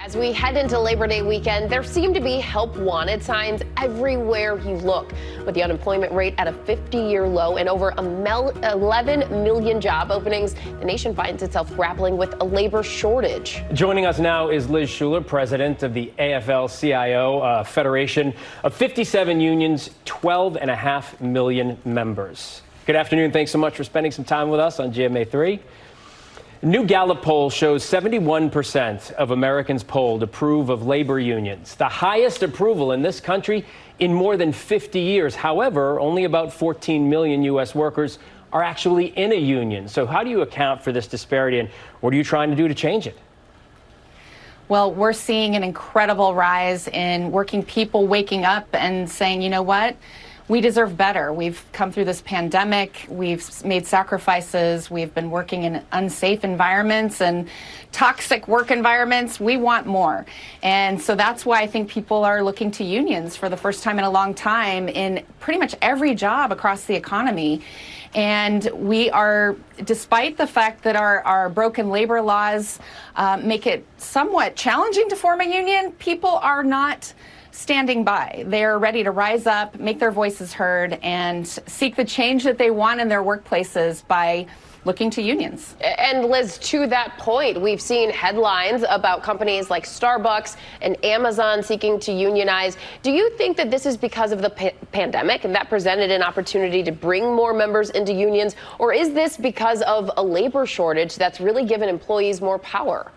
As we head into Labor Day weekend, there seem to be help wanted signs everywhere you look. With the unemployment rate at a 50-year low and over 11 million job openings, the nation finds itself grappling with a labor shortage. Joining us now is Liz Shuler, president of the AFL-CIO, federation of 57 unions, 12.5 million members. Good afternoon. Thanks so much for spending some time with us on GMA3. A new Gallup poll shows 71% of Americans polled approve of labor unions, the highest approval in this country in more than 50 years. However, only about 14 million U.S. workers are actually in a union. So how do you account for this disparity, and what are you trying to do to change it? Well, we're seeing an incredible rise in working people waking up and saying, you know what? We deserve better. We've come through this pandemic. We've made sacrifices. We've been working in unsafe environments and toxic work environments. We want more. And so that's why I think people are looking to unions for the first time in a long time in pretty much every job across the economy. And we are, despite the fact that our broken labor laws make it somewhat challenging to form a union, people are not standing by. They're ready to rise up, make their voices heard, and seek the change that they want in their workplaces by looking to unions. And Liz, to that point, we've seen headlines about companies like Starbucks and Amazon seeking to unionize. Do you think that this is because of the pandemic and that presented an opportunity to bring more members into unions? Or is this because of a labor shortage that's really given employees more power?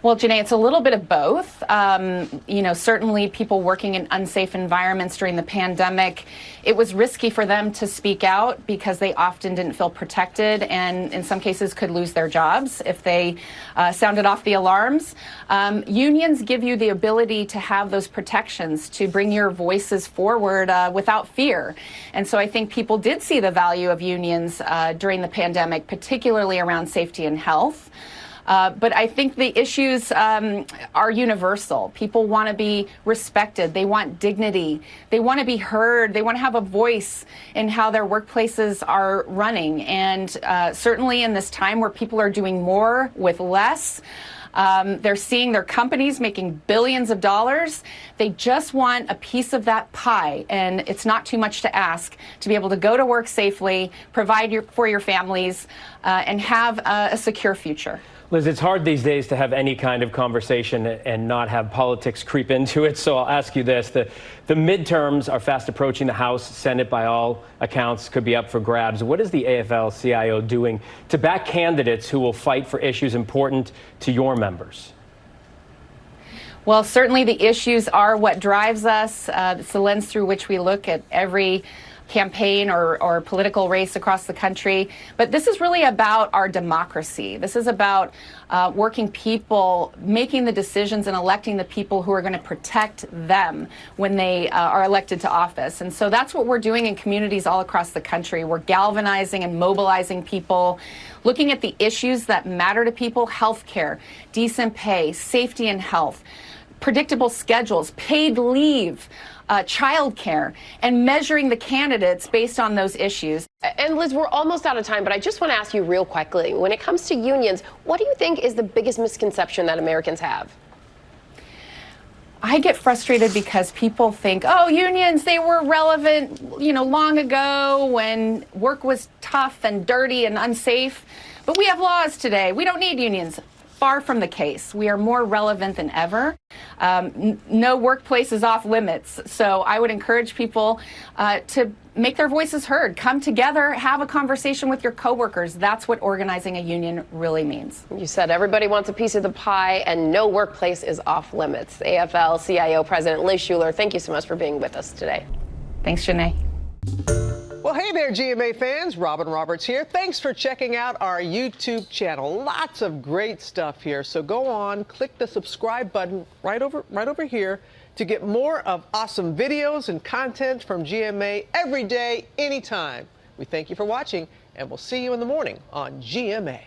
Well, Janae, it's a little bit of both. Certainly people working in unsafe environments during the pandemic, it was risky for them to speak out because they often didn't feel protected and in some cases could lose their jobs if they sounded off the alarms. Unions give you the ability to have those protections, to bring your voices forward without fear. And so I think people did see the value of unions during the pandemic, particularly around safety and health. But I think the issues are universal. People want to be respected. They want dignity. They want to be heard. They want to have a voice in how their workplaces are running. And certainly in this time where people are doing more with less, they're seeing their companies making billions of dollars. They just want a piece of that pie, and it's not too much to ask to be able to go to work safely, provide for your families, and have a secure future. Liz, it's hard these days to have any kind of conversation and not have politics creep into it. So I'll ask you this. The midterms are fast approaching. The House, Senate, by all accounts, could be up for grabs. What is the AFL-CIO doing to back candidates who will fight for issues important to your members? Well, certainly the issues are what drives us. It's the lens through which we look at every campaign or political race across the country. But this is really about our democracy. This is about working people making the decisions and electing the people who are going to protect them when they are elected to office. And so that's what we're doing in communities all across the country. We're galvanizing and mobilizing people, looking at the issues that matter to people: healthcare, decent pay, safety and health, predictable schedules, paid leave, childcare, and measuring the candidates based on those issues. And Liz, we're almost out of time, but I just want to ask you real quickly, when it comes to unions, what do you think is the biggest misconception that Americans have? I get frustrated because people think, oh, unions, they were relevant, long ago when work was tough and dirty and unsafe, but we have laws today. We don't need unions. Far from the case. We are more relevant than ever. No workplace is off limits. So I would encourage people to make their voices heard. Come together, have a conversation with your coworkers. That's what organizing a union really means. You said everybody wants a piece of the pie and no workplace is off limits. AFL-CIO President Liz Shuler, thank you so much for being with us today. Thanks, Janae. Well, hey there, GMA fans. Robin Roberts here. Thanks for checking out our YouTube channel. Lots of great stuff here. So go on, click the subscribe button right over here to get more of awesome videos and content from GMA every day, anytime. We thank you for watching, and we'll see you in the morning on GMA.